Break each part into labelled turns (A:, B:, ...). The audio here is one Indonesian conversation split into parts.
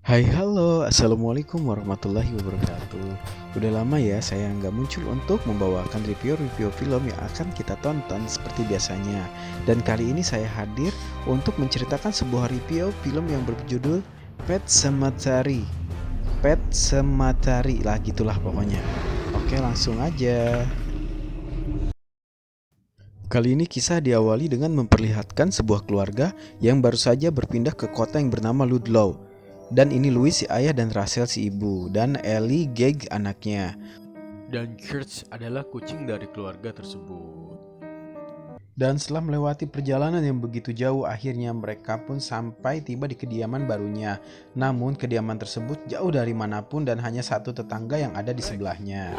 A: Hai halo, assalamualaikum warahmatullahi wabarakatuh. Udah lama ya saya nggak muncul untuk membawakan review-review film yang akan kita tonton seperti biasanya. Dan kali ini saya hadir untuk menceritakan sebuah review film yang berjudul Pet Sematary. Pet Sematary lah gitulah pokoknya. Oke, langsung aja. Kali ini kisah diawali dengan memperlihatkan sebuah keluarga yang baru saja berpindah ke kota yang bernama Ludlow. Dan ini Louis si ayah dan Rachel si ibu, dan Ellie Gage anaknya. Dan Church adalah kucing dari keluarga tersebut. Dan setelah melewati perjalanan yang begitu jauh, akhirnya mereka pun sampai tiba di kediaman barunya. Namun kediaman tersebut jauh dari manapun dan hanya satu tetangga yang ada di sebelahnya.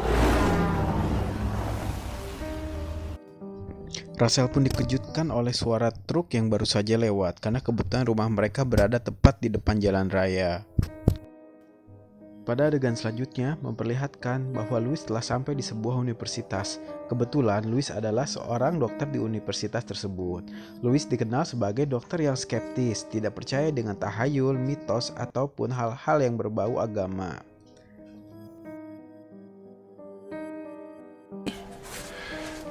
A: Rachel pun dikejutkan oleh suara truk yang baru saja lewat karena kebetulan rumah mereka berada tepat di depan jalan raya. Pada adegan selanjutnya memperlihatkan bahwa Louis telah sampai di sebuah universitas. Kebetulan Louis adalah seorang dokter di universitas tersebut. Louis dikenal sebagai dokter yang skeptis, tidak percaya dengan tahayul, mitos, ataupun hal-hal yang berbau agama.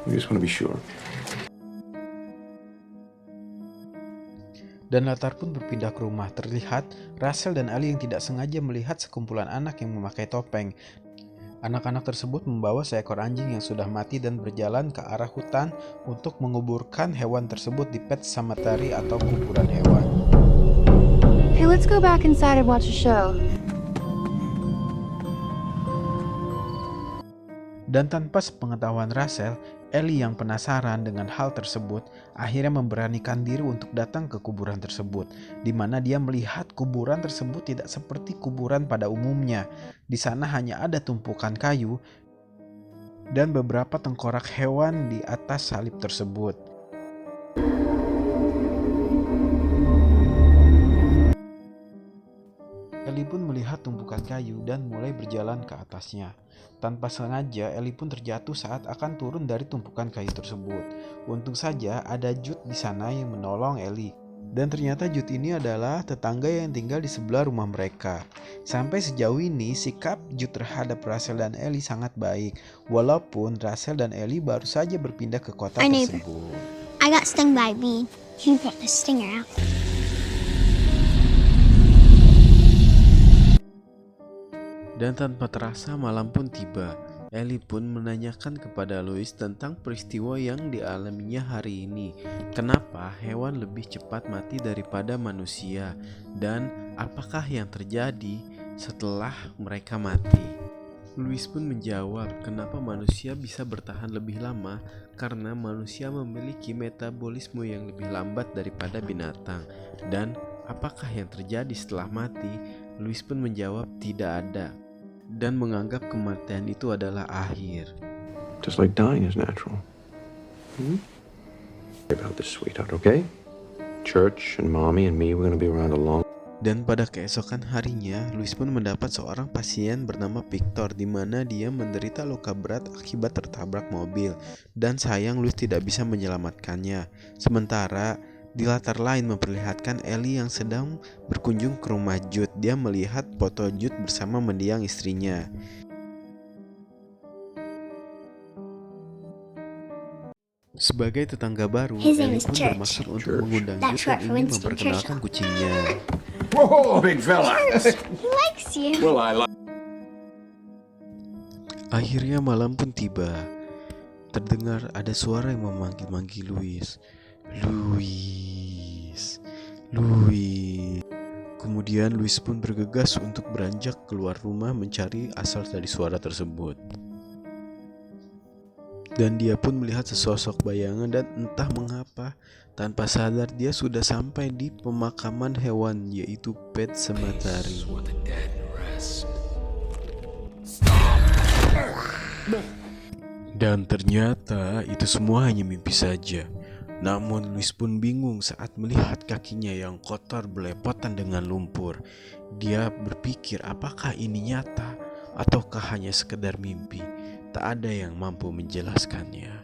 B: We just want to be sure.
A: Dan latar pun berpindah ke rumah. Terlihat Rachel dan Ali yang tidak sengaja melihat sekumpulan anak yang memakai topeng. Anak-anak tersebut membawa seekor anjing yang sudah mati dan berjalan ke arah hutan untuk menguburkan hewan tersebut di Pet Sematary atau kuburan hewan.
C: Hey, let's go back inside and watch a show.
A: Dan tanpa sepengetahuan Rachel, Ellie yang penasaran dengan hal tersebut akhirnya memberanikan diri untuk datang ke kuburan tersebut, di mana dia melihat kuburan tersebut tidak seperti kuburan pada umumnya. Di sana hanya ada tumpukan kayu dan beberapa tengkorak hewan di atas salib tersebut. Ellie pun melihat tumpukan kayu dan mulai berjalan ke atasnya. Tanpa sengaja, Ellie pun terjatuh saat akan turun dari tumpukan kayu tersebut. Untung saja ada Jude di sana yang menolong Ellie. Dan ternyata Jude ini adalah tetangga yang tinggal di sebelah rumah mereka. Sampai sejauh ini, sikap Jude terhadap Rachel dan Ellie sangat baik. Walaupun Rachel dan Ellie baru saja berpindah ke kota tersebut.
D: I got stung by a bee. You brought the stinger out.
A: Dan tanpa terasa malam pun tiba. Ellie pun menanyakan kepada Louis tentang peristiwa yang dialaminya hari ini. Kenapa hewan lebih cepat mati daripada manusia? Dan apakah yang terjadi setelah mereka mati? Louis pun menjawab kenapa manusia bisa bertahan lebih lama karena manusia memiliki metabolisme yang lebih lambat daripada binatang. Dan apakah yang terjadi setelah mati? Louis pun menjawab tidak ada dan menganggap kematian itu adalah akhir.
B: Just like dying is natural. About this, sweetheart, okay? Church and mommy and me, we're gonna be around a long.
A: Dan pada keesokan harinya, Louis pun mendapat seorang pasien bernama Victor, di mana dia menderita luka berat akibat tertabrak mobil. Dan sayang Louis tidak bisa menyelamatkannya. Sementara di latar lain memperlihatkan Ellie yang sedang berkunjung ke rumah Jude. Dia melihat foto Jude bersama mendiang istrinya. Sebagai tetangga baru,
D: His name
A: Ellie
D: is
A: pun
D: Church.
A: bermaksud untuk mengundang Jude
D: That's
A: dan
D: right for
A: ingin
D: Winston
A: memperkenalkan
D: Churchill.
A: kucingnya.
B: Whoa, big fella.
D: He likes you.
B: Well, I like.
A: Akhirnya malam pun tiba. Terdengar ada suara yang memanggil-manggil Louis. Louis. Louis. Kemudian Louis pun bergegas untuk beranjak keluar rumah mencari asal dari suara tersebut. Dan dia pun melihat sesosok bayangan dan entah mengapa tanpa sadar dia sudah sampai di pemakaman hewan, yaitu Pet Sematary. Dan ternyata itu semua hanya mimpi saja. Namun Louis pun bingung saat melihat kakinya yang kotor belepotan dengan lumpur. Dia berpikir apakah ini nyata ataukah hanya sekedar mimpi. Tak ada yang mampu menjelaskannya.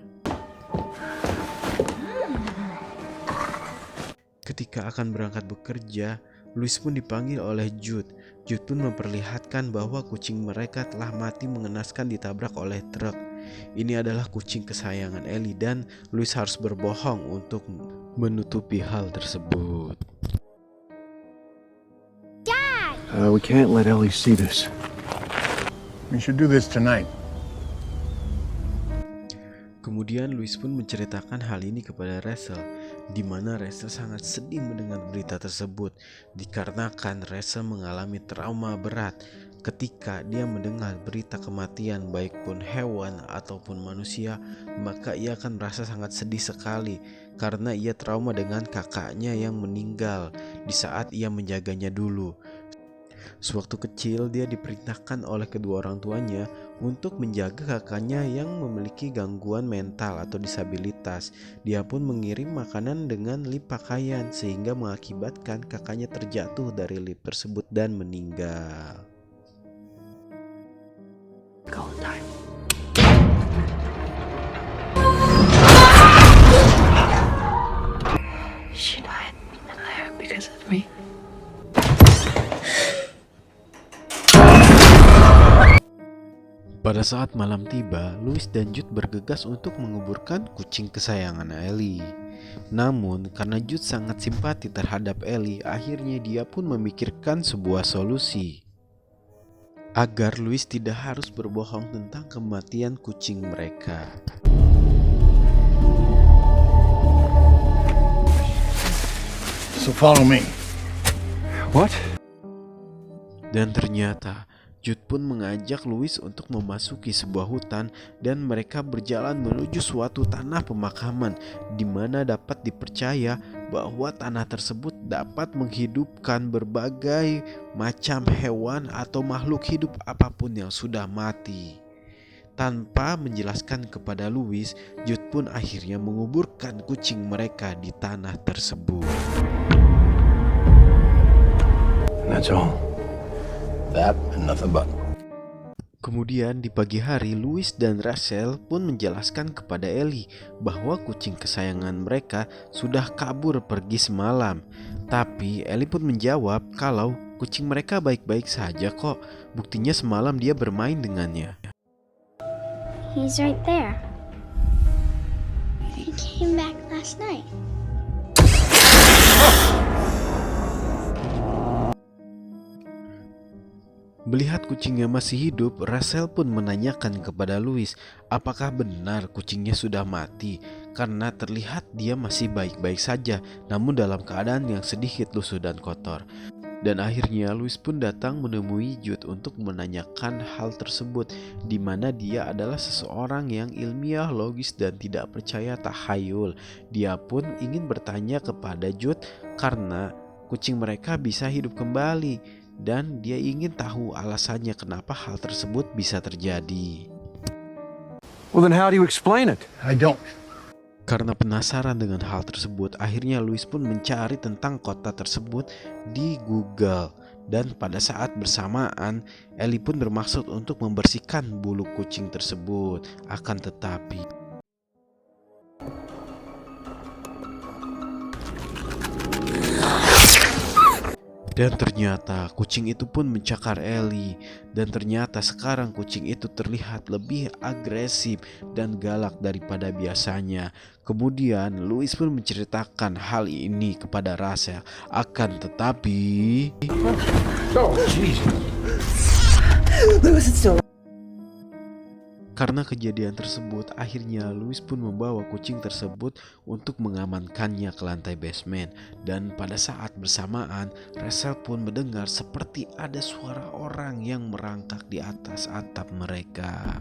A: Ketika akan berangkat bekerja, Louis pun dipanggil oleh Jude. Jude pun memperlihatkan bahwa kucing mereka telah mati mengenaskan ditabrak oleh truk. Ini adalah kucing kesayangan Ellie dan Louis harus berbohong untuk menutupi hal tersebut.
B: We can't let Ellie see this.
E: We should do this tonight.
A: Kemudian Louis pun menceritakan hal ini kepada Rachel, di mana Rachel sangat sedih mendengar berita tersebut, dikarenakan Rachel mengalami trauma berat ketika dia mendengar berita kematian baik pun hewan ataupun manusia, maka ia akan merasa sangat sedih sekali karena ia trauma dengan kakaknya yang meninggal di saat ia menjaganya dulu. Sewaktu kecil dia diperintahkan oleh kedua orang tuanya untuk menjaga kakaknya yang memiliki gangguan mental atau disabilitas. Dia pun mengirim makanan dengan lip pakaian sehingga mengakibatkan kakaknya terjatuh dari lip tersebut dan meninggal.
F: She died in there because of me.
A: Pada saat malam tiba, Louis dan Jude bergegas untuk menguburkan kucing kesayangan Ellie. Namun, karena Jude sangat simpati terhadap Ellie, akhirnya dia pun memikirkan sebuah solusi agar Louis tidak harus berbohong tentang kematian kucing mereka.
E: So follow me.
B: What?
A: Dan ternyata Jude pun mengajak Louis untuk memasuki sebuah hutan dan mereka berjalan menuju suatu tanah pemakaman di mana dapat dipercaya bahwa tanah tersebut dapat menghidupkan berbagai macam hewan atau makhluk hidup apapun yang sudah mati. Tanpa menjelaskan kepada Louis, Jude pun akhirnya menguburkan kucing mereka di tanah tersebut.
B: And that's all.
E: That and nothing but.
A: Kemudian di pagi hari, Louis dan Rachel pun menjelaskan kepada Ellie bahwa kucing kesayangan mereka sudah kabur pergi semalam. Tapi Ellie pun menjawab kalau kucing mereka baik-baik saja kok. Buktinya semalam dia bermain dengannya.
D: He's right there. He came back last night.
A: Melihat kucingnya masih hidup, Rachel pun menanyakan kepada Louis apakah benar kucingnya sudah mati karena terlihat dia masih baik-baik saja namun dalam keadaan yang sedikit lusuh dan kotor. Dan akhirnya Louis pun datang menemui Jude untuk menanyakan hal tersebut, di mana dia adalah seseorang yang ilmiah, logis dan tidak percaya tahayul. Dia pun ingin bertanya kepada Jude karena kucing mereka bisa hidup kembali. Dan dia ingin tahu alasannya kenapa hal tersebut bisa terjadi.
B: Well, then how do you explain it?
E: I don't.
A: Karena penasaran dengan hal tersebut, akhirnya Louis pun mencari tentang kota tersebut di Google. Dan pada saat bersamaan, Ellie pun bermaksud untuk membersihkan bulu kucing tersebut. Akan tetapi dan ternyata kucing itu pun mencakar Ellie. Dan ternyata sekarang kucing itu terlihat lebih agresif dan galak daripada biasanya. Kemudian Louis pun menceritakan hal ini kepada Rachel. Akan tetapi
B: Oh, Jesus.
A: karena kejadian tersebut, akhirnya Louis pun membawa kucing tersebut untuk mengamankannya ke lantai basement. Dan pada saat bersamaan, Rachel pun mendengar seperti ada suara orang yang merangkak di atas atap mereka.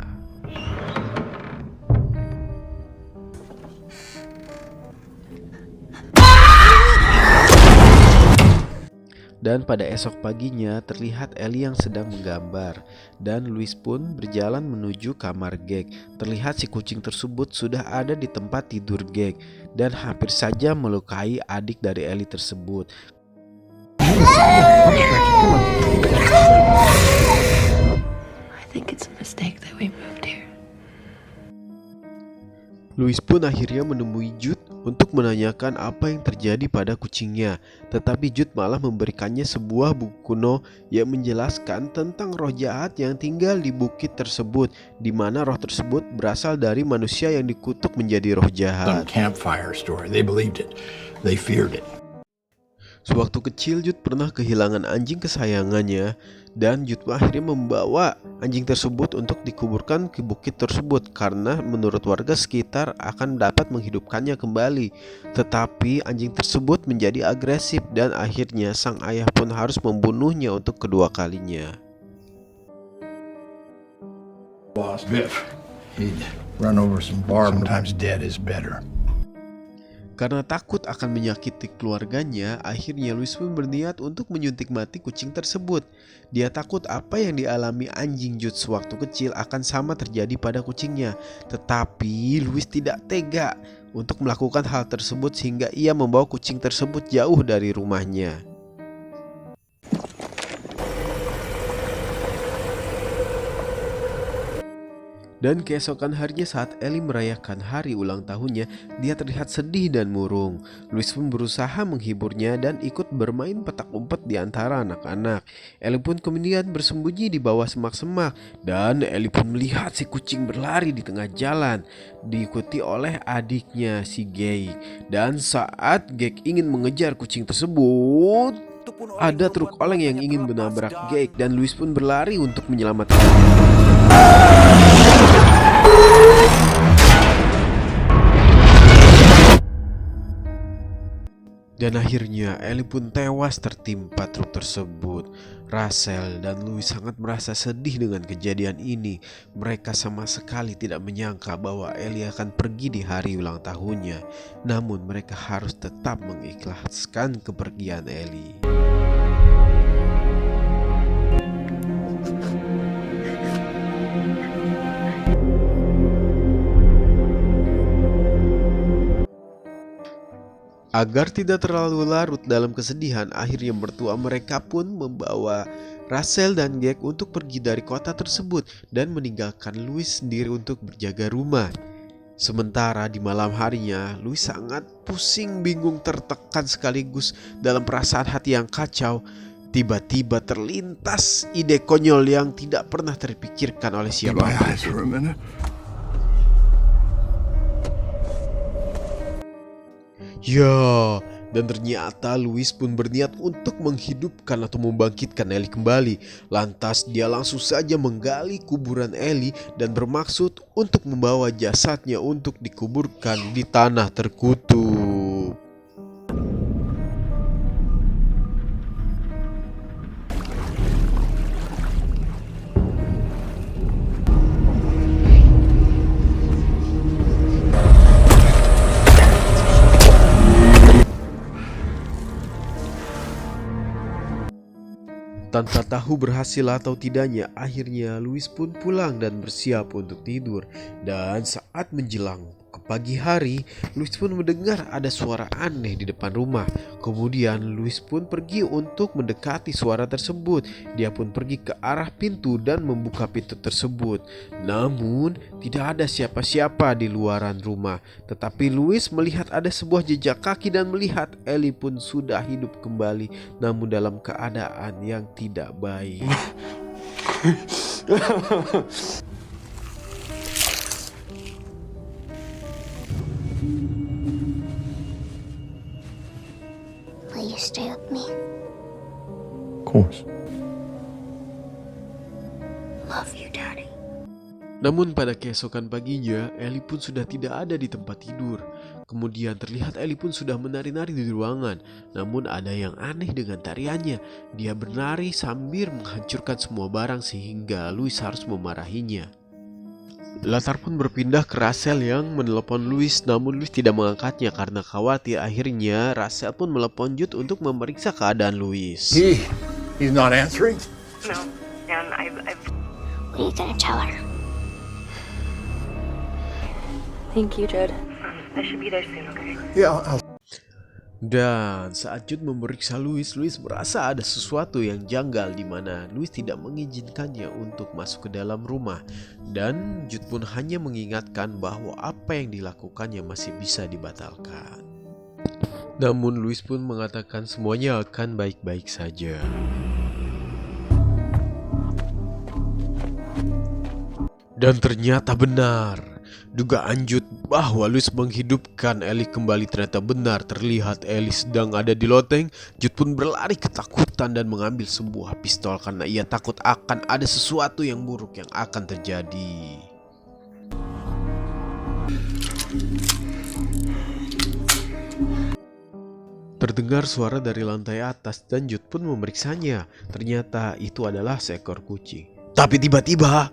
A: Dan pada esok paginya terlihat Ellie yang sedang menggambar. Dan Louis pun berjalan menuju kamar Gag. Terlihat si kucing tersebut sudah ada di tempat tidur Gag dan hampir saja melukai adik dari Ellie tersebut.
F: I think it's a mistake that we moved here.
A: Louis pun akhirnya menemui Jude untuk menanyakan apa yang terjadi pada kucingnya. Tetapi Jude malah memberikannya sebuah buku kuno yang menjelaskan tentang roh jahat yang tinggal di bukit tersebut, di mana roh tersebut berasal dari manusia yang dikutuk menjadi roh
E: Some
A: jahat.
E: campfire story. They believed it. They feared it.
A: Sewaktu kecil Jude pernah kehilangan anjing kesayangannya, dan Jude akhirnya membawa anjing tersebut untuk dikuburkan ke bukit tersebut karena menurut warga sekitar akan dapat menghidupkannya kembali. Tetapi anjing tersebut menjadi agresif dan akhirnya sang ayah pun harus membunuhnya untuk kedua kalinya.
E: Lost Biff. He'd run over some barbed. Sometimes dead is better.
A: Karena takut akan menyakiti keluarganya, akhirnya Louis pun berniat untuk menyuntik mati kucing tersebut. Dia takut apa yang dialami anjing Jude sewaktu kecil akan sama terjadi pada kucingnya. Tetapi Louis tidak tega untuk melakukan hal tersebut sehingga ia membawa kucing tersebut jauh dari rumahnya. Dan keesokan harinya saat Ellie merayakan hari ulang tahunnya, dia terlihat sedih dan murung. Louis pun berusaha menghiburnya dan ikut bermain petak umpet di antara anak-anak. Ellie pun kemudian bersembunyi di bawah semak-semak, dan Ellie pun melihat si kucing berlari di tengah jalan, diikuti oleh adiknya si Gay. Dan saat Gay ingin mengejar kucing tersebut, ada truk oleng yang ingin menabrak Gay, dan Louis pun berlari untuk menyelamatkan. Dan akhirnya Ellie pun tewas tertimpa truk tersebut. Russell dan Louis sangat merasa sedih dengan kejadian ini. Mereka sama sekali tidak menyangka bahwa Ellie akan pergi di hari ulang tahunnya. Namun mereka harus tetap mengikhlaskan kepergian Ellie. Agar tidak terlalu larut dalam kesedihan, akhirnya mertua mereka pun membawa Russell dan Gag untuk pergi dari kota tersebut dan meninggalkan Louis sendiri untuk berjaga rumah. Sementara di malam harinya, Louis sangat pusing, bingung, tertekan sekaligus dalam perasaan hati yang kacau. Tiba-tiba terlintas ide konyol yang tidak pernah terpikirkan oleh siapapun. Ya, dan ternyata Louis pun berniat untuk menghidupkan atau membangkitkan Ellie kembali. Lantas dia langsung saja menggali kuburan Ellie dan bermaksud untuk membawa jasadnya untuk dikuburkan di tanah terkutuk. Tanpa tahu berhasil atau tidaknya, akhirnya Louis pun pulang dan bersiap untuk tidur. Dan saat menjelang ke pagi hari, Louis pun mendengar ada suara aneh di depan rumah. Kemudian Louis pun pergi untuk mendekati suara tersebut. Dia pun pergi ke arah pintu dan membuka pintu tersebut. Namun tidak ada siapa-siapa di luaran rumah. Tetapi Louis melihat ada sebuah jejak kaki dan melihat Ellie pun sudah hidup kembali, namun dalam keadaan yang tidak baik.
D: Will you stay with me?
B: Of course.
D: Love you, Daddy.
A: Namun pada keesokan paginya, Ellie pun sudah tidak ada di tempat tidur. Kemudian terlihat Ellie pun sudah menari-nari di ruangan. Namun ada yang aneh dengan tariannya. Dia bernari sambil menghancurkan semua barang sehingga Louis harus memarahinya. Latar pun berpindah ke Russell yang menelepon Louis, namun Louis tidak mengangkatnya karena khawatir. Akhirnya Russell pun melepon Jude untuk memeriksa keadaan Louis.
E: He's not answering.
F: No, and I've
D: What are you gonna tell her?
F: Thank you, Jude. I should be there soon, okay?
E: Yeah, I'll
A: Dan saat Jude memeriksa Louis merasa ada sesuatu yang janggal di mana Louis tidak mengizinkannya untuk masuk ke dalam rumah. Dan Jude pun hanya mengingatkan bahwa apa yang dilakukannya masih bisa dibatalkan. Namun Louis pun mengatakan semuanya akan baik-baik saja. Dan ternyata benar. Dugaan Jude bahwa Louis menghidupkan Ellie kembali ternyata benar. Terlihat Ellie sedang ada di loteng. Jude pun berlari ketakutan dan mengambil sebuah pistol karena ia takut akan ada sesuatu yang buruk yang akan terjadi. Terdengar suara dari lantai atas dan Jude pun memeriksanya. Ternyata itu adalah seekor kucing. Tapi tiba-tiba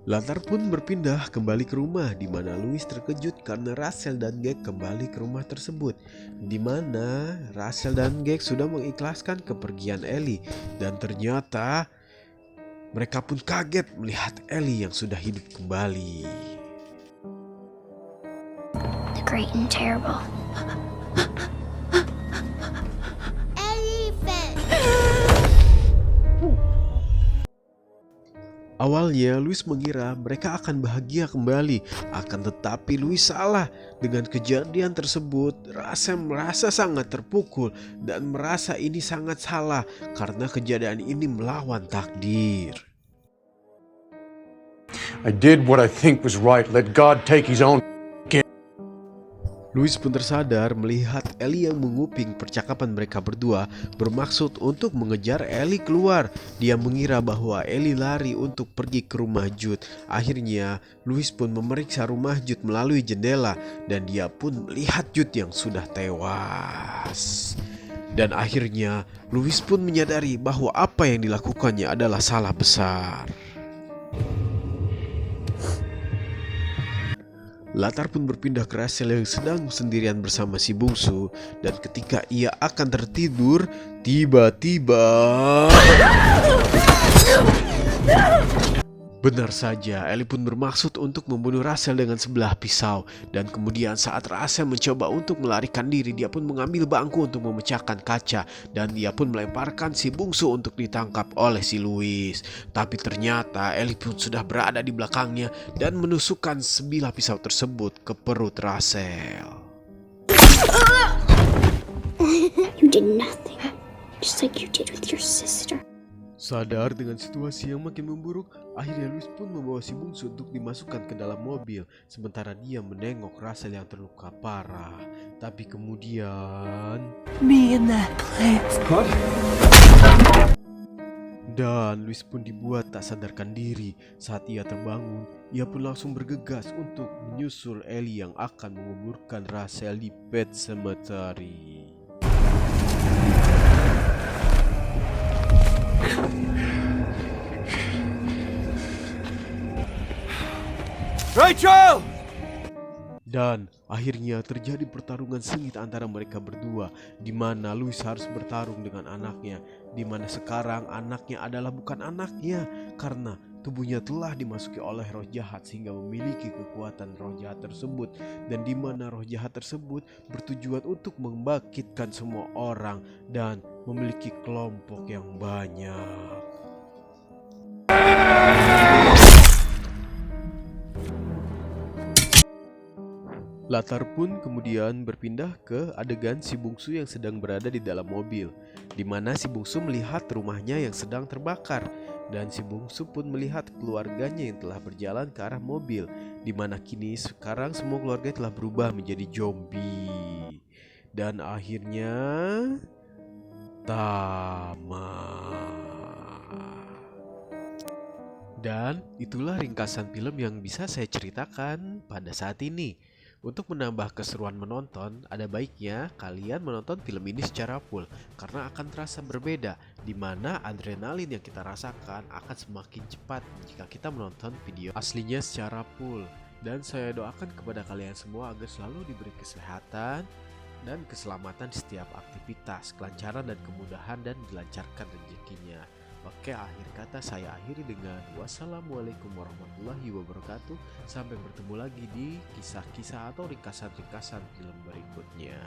A: Latar pun berpindah kembali ke rumah di mana Louis terkejut karena Rachel dan Gag kembali ke rumah tersebut, di mana Rachel dan Gag sudah mengikhlaskan kepergian Ellie dan ternyata mereka pun kaget melihat Ellie yang sudah hidup kembali.
D: The great and terrible.
A: Awalnya Louis mengira mereka akan bahagia kembali, akan tetapi Louis salah. Dengan kejadian tersebut, Rachel merasa sangat terpukul dan merasa ini sangat salah karena kejadian ini melawan takdir.
B: I did what I think was right. Let God take his own.
A: Louis pun tersadar melihat Ellie yang menguping percakapan mereka berdua bermaksud untuk mengejar Ellie keluar. Dia mengira bahwa Ellie lari untuk pergi ke rumah Jude. Akhirnya Louis pun memeriksa rumah Jude melalui jendela dan dia pun melihat Jude yang sudah tewas. Dan akhirnya Louis pun menyadari bahwa apa yang dilakukannya adalah salah besar. Latar pun berpindah ke Rachel yang sedang sendirian bersama si bungsu. Dan ketika ia akan tertidur, tiba-tiba benar saja, Ellie pun bermaksud untuk membunuh Rachel dengan sebelah pisau. Dan kemudian saat Rachel mencoba untuk melarikan diri, dia pun mengambil bangku untuk memecahkan kaca. Dan dia pun melemparkan si bungsu untuk ditangkap oleh si Louis. Tapi ternyata Ellie pun sudah berada di belakangnya dan menusukkan sebilah pisau tersebut ke perut Rachel.
D: You did nothing, just like you did with your sister.
A: Sadar dengan situasi yang makin memburuk, akhirnya Louis pun membawa si bungsu untuk dimasukkan ke dalam mobil. Sementara dia menengok Rachel yang terluka parah. Tapi kemudian dan Louis pun dibuat tak sadarkan diri. Saat ia terbangun, ia pun langsung bergegas untuk menyusul Ellie yang akan menguburkan Rachel di Pet Cemetery.
G: Rachel!
A: Dan akhirnya terjadi pertarungan sengit antara mereka berdua, di mana Louis harus bertarung dengan anaknya, di mana sekarang anaknya adalah bukan anaknya karena tubuhnya telah dimasuki oleh roh jahat sehingga memiliki kekuatan roh jahat tersebut, dan di mana roh jahat tersebut bertujuan untuk membangkitkan semua orang dan memiliki kelompok yang banyak. Latar pun kemudian berpindah ke adegan si bungsu yang sedang berada di dalam mobil, di mana si bungsu melihat rumahnya yang sedang terbakar, dan si bungsu pun melihat keluarganya yang telah berjalan ke arah mobil, di mana kini sekarang semua keluarga telah berubah menjadi zombie. Dan akhirnya tamat. Dan itulah ringkasan film yang bisa saya ceritakan pada saat ini. Untuk menambah keseruan menonton, ada baiknya kalian menonton film ini secara full karena akan terasa berbeda, di mana adrenalin yang kita rasakan akan semakin cepat jika kita menonton video aslinya secara full. Dan saya doakan kepada kalian semua agar selalu diberi kesehatan, dan keselamatan setiap aktivitas, kelancaran dan kemudahan, dan dilancarkan rezekinya. Oke, akhir kata saya akhiri dengan wassalamualaikum warahmatullahi wabarakatuh. Sampai bertemu lagi di kisah-kisah atau ringkasan-ringkasan film berikutnya.